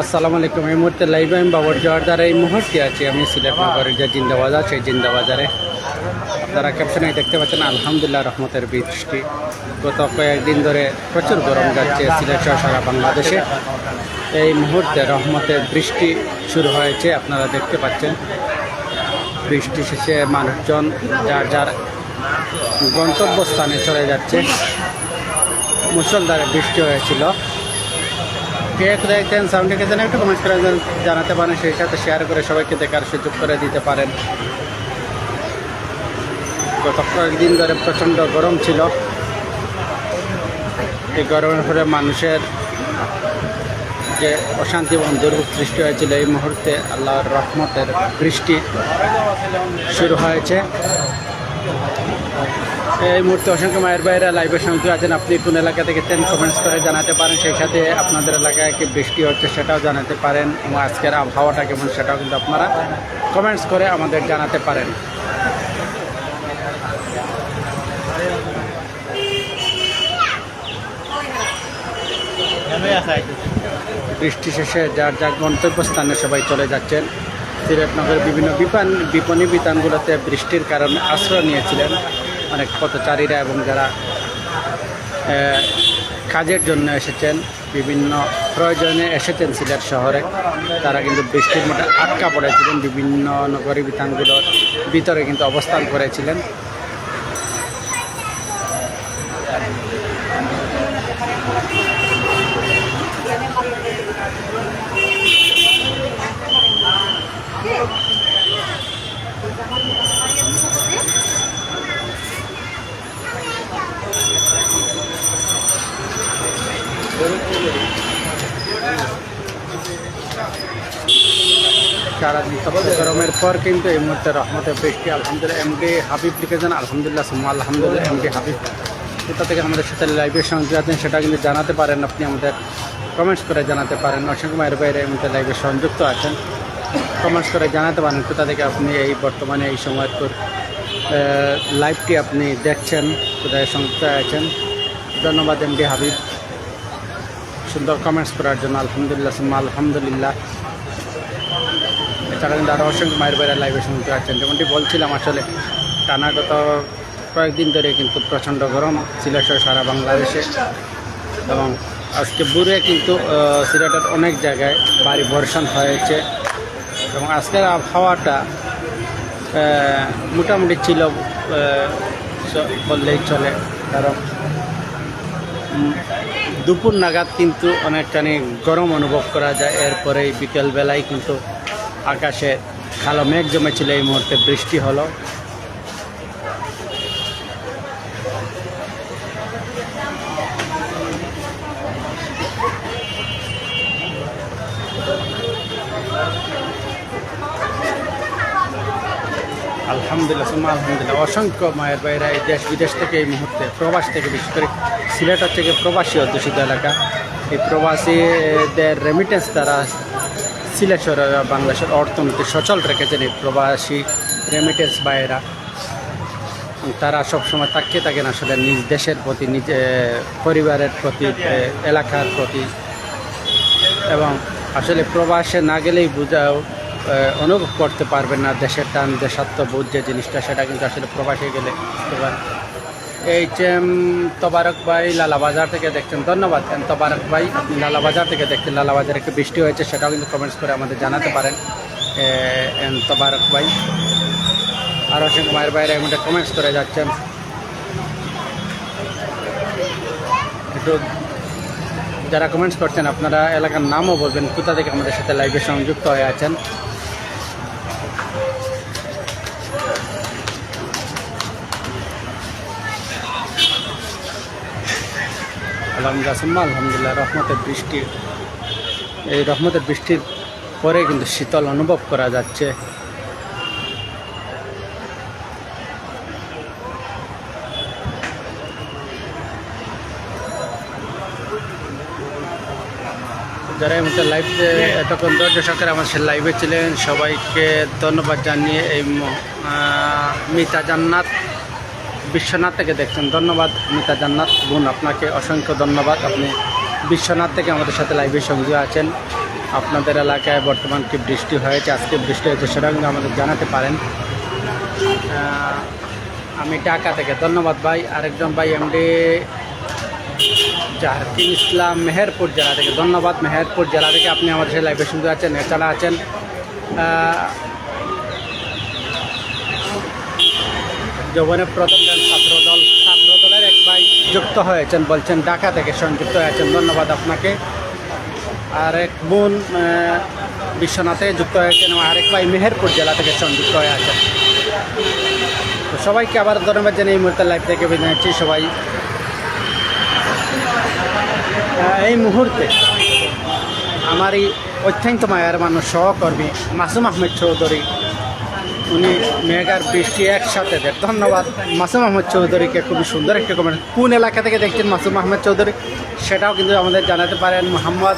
আসসালামু আলাইকুম। এই মুহূর্তে লাইভ আমি বাবর জোয়ারদার এই মুহূর্তে আছি আমি সিলেট নগরের যে জিন্দাবাজার সেই জিন্দাবাজারে আপনারা ক্যাপশনে দেখতে পাচ্ছেন আলহামদুলিল্লাহ রহমতের বৃষ্টি। গত কয়েকদিন ধরে প্রচুর গরম যাচ্ছে সিলেট সহ সারা বাংলাদেশে। এই মুহূর্তে রহমতের বৃষ্টি শুরু হয়েছে, আপনারা দেখতে পাচ্ছেন। বৃষ্টি শেষে মানুষজন যার যার গন্তব্যস্থানে চলে যাচ্ছে। মুষলধারে বৃষ্টি হয়েছিল। কে দেখতেন সাউন্ডে যেন একটু কমেন্ট করে জানাতে পারেন, সেই সাথে শেয়ার করে সবাইকে দেখার সুযোগ করে দিতে পারেন। গত কয়েকদিন ধরে প্রচণ্ড গরম ছিল। এই গরমের ফলে মানুষের যে অশান্তি এবং দুর্ভোগ সৃষ্টি হয়েছিল, এই মুহূর্তে আল্লাহর রহমতের বৃষ্টি শুরু হয়েছে। এই মুহূর্তে অসংখ্য মায়ের বাইরে লাইভের সঙ্গে আছেন। আপনি কোন এলাকা থেকে কমেন্টস করে জানাতে পারেন, সেই সাথে আপনাদের এলাকায় কি বৃষ্টি হচ্ছে সেটাও জানাতে পারেন, এবং আজকের আবহাওয়াটা কেমন সেটাও কিন্তু আপনারা কমেন্টস করে আমাদের জানাতে পারেন। বৃষ্টি শেষে যার যার গন্তব্যস্থানে সবাই চলে যাচ্ছেন। সিলেট নগরের বিভিন্ন বিপণী বিতানগুলোতে বৃষ্টির কারণে আশ্রয় নিয়েছিলেন অনেক পথচারীরা, এবং যারা কাজের জন্য এসেছেন, বিভিন্ন প্রয়োজনে এসেছেন সিলেট শহরে, তারা কিন্তু বৃষ্টির মধ্যে আটকা পড়েছিলেন। বিভিন্ন নগরী বিতানগুলোর ভিতরে কিন্তু অবস্থান করেছিলেন। সারাদিন গরমের পর কিন্তু এই মুহূর্তে রহমতের বৃষ্টি। আলহামদুলিল্লাহ এমডি হাবিব লিখেছেন আলহামদুলিল্লাহ সুম্মা আলহামদুলিল্লাহ এমডি হাবিব। কোথা থেকে আমাদের সাথে লাইভের সঙ্গে আছেন সেটা কিন্তু জানাতে পারেন, আপনি আমাদের কমেন্টস করে জানাতে পারেন। অসংখ্য মায়ের বাইরে এই মুহূর্তে লাইভে সংযুক্ত আছেন, কমেন্টস করে জানাতে পারেন কোথা থেকে আপনি এই বর্তমানে এই সময়ের লাইভটি আপনি দেখছেন, কোথায় সংযুক্ত আছেন। ধন্যবাদ এমডি হাবিব সুন্দর কমেন্টস করার জন্য। আলহামদুলিল্লাহ সুম্মা আলহামদুলিল্লাহ। এছাড়া কিন্তু আরও অসংখ্য মায়ের বাইরে লাইভে শুনতে পাচ্ছেন। যেমনটি বলছিলাম, আসলে টানা গত কয়েকদিন ধরে কিন্তু প্রচণ্ড গরম সিলেট সারা বাংলাদেশে, এবং আজকে ভোরে কিন্তু সিলেটের অনেক জায়গায় ভারী বর্ষণ হয়েছে, এবং আজকের আবহাওয়াটা মোটামুটি ছিল বললেই চলে। কারণ দুপুর নাগাদ কিন্তু অনেকখানি গরম অনুভব করা যায়। এরপরেই বিকেলবেলায় কিন্তু আকাশে কালো মেঘ জমেছিল, এই মুহূর্তে বৃষ্টি হলো। আলহামদুলিল্লাহ সুম্মা আলহামদুলিল্লাহ। অসংখ্য মায়ের বাইরে এই দেশ বিদেশ থেকে এই মুহূর্তে প্রবাস থেকে, বিশেষ করে সিলেট থেকে প্রবাসী অধ্যুষিত এলাকা, এই প্রবাসীদের রেমিটেন্স দ্বারা সিলেট শহর বাংলাদেশের অর্থনীতি সচল রেখেছেন এই প্রবাসী রেমিটেন্স বাইরা। তারা সবসময় তাকিয়ে থাকেন আসলে নিজ দেশের প্রতি, নিজ পরিবারের প্রতি, এলাকার প্রতি, এবং আসলে প্রবাসে না গেলেই অনুভব করতে পারবেন না দেশের টান, দেশাত্মবোধ যে জিনিসটা, সেটা কিন্তু আসলে প্রবাসে গেলে বুঝতে পারেন। এই যে তবারক ভাই লালাবাজার থেকে দেখছেন, ধন্যবাদ তবারক ভাই, আপনি লালাবাজার থেকে দেখছেন। লালাবাজারে একটু বৃষ্টি হয়েছে, সেটাও কিন্তু কমেন্টস করে আমাদের জানাতে পারেন তবারক ভাই। আর অসংখ্য মায়ের বাইরে এমনটা কমেন্টস করে যাচ্ছেন। একটু যারা কমেন্টস করছেন আপনারা এলাকার নামও বলবেন, কোথা থেকে আমাদের সাথে লাইভে সংযুক্ত হয়ে আছেন। আলহামদুলিল্লাহ আলহামদুলিল্লাহ রহমতের বৃষ্টি। এই রহমতের বৃষ্টির পরে কিন্তু শীতল অনুভব করা যাচ্ছে। যারা এই মুহূর্তে লাইভে এতক্ষণ ধৈর্য সহকারে আমার সে লাইভে ছিলেন, সবাইকে ধন্যবাদ জানিয়ে এই মিতা জান্নাত বিশ্বনাথ থেকে দেখছেন, ধন্যবাদ মিতা জান্নাত বোন, আপনাকে অসংখ্য ধন্যবাদ। আপনি বিশ্বনাথ থেকে আমাদের সাথে লাইভে সংযুক্ত আছেন। আপনাদের এলাকায় বর্তমান কি বৃষ্টি হয়েছে, আজকে বৃষ্টি হয়েছে সেটা কিন্তু আমাদের জানাতে পারেন। আমি ঢাকা থেকে, ধন্যবাদ ভাই। আরেকজন ভাই এমডি জাহারুদ্দিন ইসলাম মেহেরপুর জেলা থেকে, ধন্যবাদ। মেহেরপুর জেলা থেকে আপনি আমাদের সাথে লাইভে শুনতে আছেন, এছাড়া আছেন যৌবনের প্রথম ছাত্রদলের এক ভাই যুক্ত হয়েছেন, বলছেন ঢাকা থেকে সংযুক্ত হয়েছেন, ধন্যবাদ আপনাকে। আরেক বোন বিশ্বনাথে যুক্ত হয়েছেন, আরেক ভাই মেহেরপুর জেলা থেকে সংযুক্ত হয়ে আছেন। তো সবাইকে আবার ধন্যবাদ জানিয়ে এই মুহূর্তে লাইভ থেকে বিদায় নিচ্ছি। সবাই এই মুহূর্তে আমারই অত্যন্ত মায়ের মানুষ সহকর্মী মাসুম আহমেদ চৌধুরী, উনি মেঘার বৃষ্টি একসাথে দেন, ধন্যবাদ মাসুম আহমেদ চৌধুরীকে। খুবই সুন্দর একটি কমেন্ট। কোন এলাকা থেকে দেখছেন মাসুম আহমেদ চৌধুরী সেটাও কিন্তু আমাদের জানাতে পারেন। মোহাম্মদ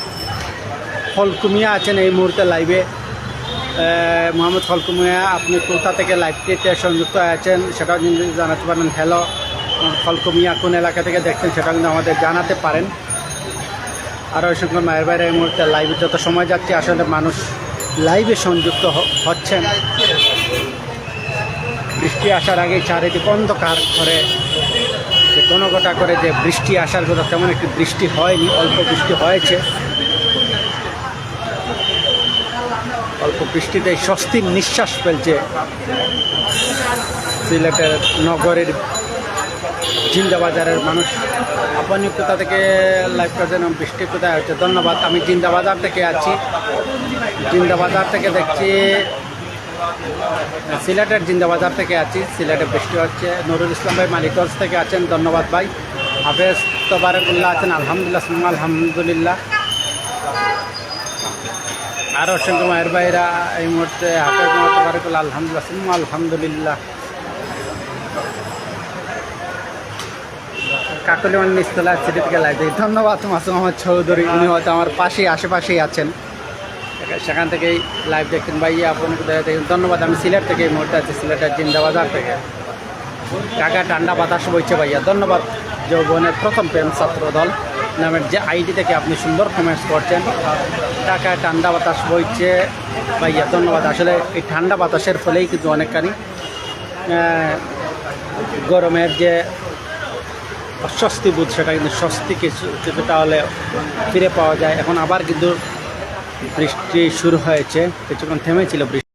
ফলকুমিয়া আছেন এই মুহূর্তে লাইভে। মোহাম্মদ ফলকুমিয়া, আপনি কোথা থেকে লাইভটিতে সংযুক্ত আছেন সেটাও কিন্তু জানাতে পারেন। হ্যালো ফলকুমিয়া, কোন এলাকা থেকে দেখছেন সেটাও কিন্তু আমাদের জানাতে পারেন। আরও অসংখ্য মায়ের বাইরে এই মুহূর্তে লাইভে যত সময় যাচ্ছে আসলে মানুষ লাইভে সংযুক্ত হচ্ছেন। বৃষ্টি আসার আগেই চারিদিক অন্ধকার করে, যে ঘটা করে যে বৃষ্টি আসার কথা তেমন একটি বৃষ্টি হয়নি, অল্প বৃষ্টি হয়েছে। অল্প বৃষ্টিতে স্বস্তির নিঃশ্বাস ফেলছে সিলেটের নগরের জিন্দাবাজারের মানুষ। আপনি কোথা থেকে লাইভ করছেন, বৃষ্টি কোথায় হচ্ছে, ধন্যবাদ। আমি জিন্দাবাজার থেকে আছি, জিন্দাবাজার থেকে দেখছি, সিলেটের জিন্দাবাজার থেকে আছি। সিলেটে বৃষ্টি হচ্ছে। নুরুল ইসলাম ভাই মালিকগঞ্জ থেকে আছেন, ধন্যবাদ ভাই। হাফেজ তোবারকুল্লাহ আছেন, আলহামদুলিল্লাহ আলহামদুলিল্লাহ। আরও অসংখ্য মায়ের ভাইরা এই মুহূর্তে হাফেজ তোবারকুল্লাহ আলহামদুলিল্লাহ আলহামদুলিল্লাহ। কাকলিওয়ান নিস্তলা সিটি থেকে লাইভ দেখি, ধন্যবাদ মাসুম আহমেদ চৌধুরী। উনি হয়তো আমার পাশেই আশেপাশেই আছেন, সেখান থেকেই লাইভ দেখতেন। ভাইয়া আপনি কোথায় দেখেন, ধন্যবাদ। আমি সিলেট থেকে এই মুহূর্তে আছি, সিলেটের জিন্দাবাজার থেকে। ঢাকা ঠান্ডা বাতাস বইছে ভাইয়া, ধন্যবাদ। যৌবনের প্রথম প্রেম ছাত্রদল নামের যে আইডি থেকে আপনি সুন্দর কমেন্টস করছেন, ঢাকায় ঠান্ডা বাতাস বইছে ভাইয়া, ধন্যবাদ। আসলে এই ঠান্ডা বাতাসের ফলেই কিন্তু অনেকখানি গরমের যে অস্বস্তি বোধ সেটা কিন্তু স্বস্তি কিছুটা হলে ফিরে পাওয়া যায়। এখন আবার কিন্তু বৃষ্টি শুরু হয়েছে, কিছুক্ষণ থেমেছিল বৃষ্টি।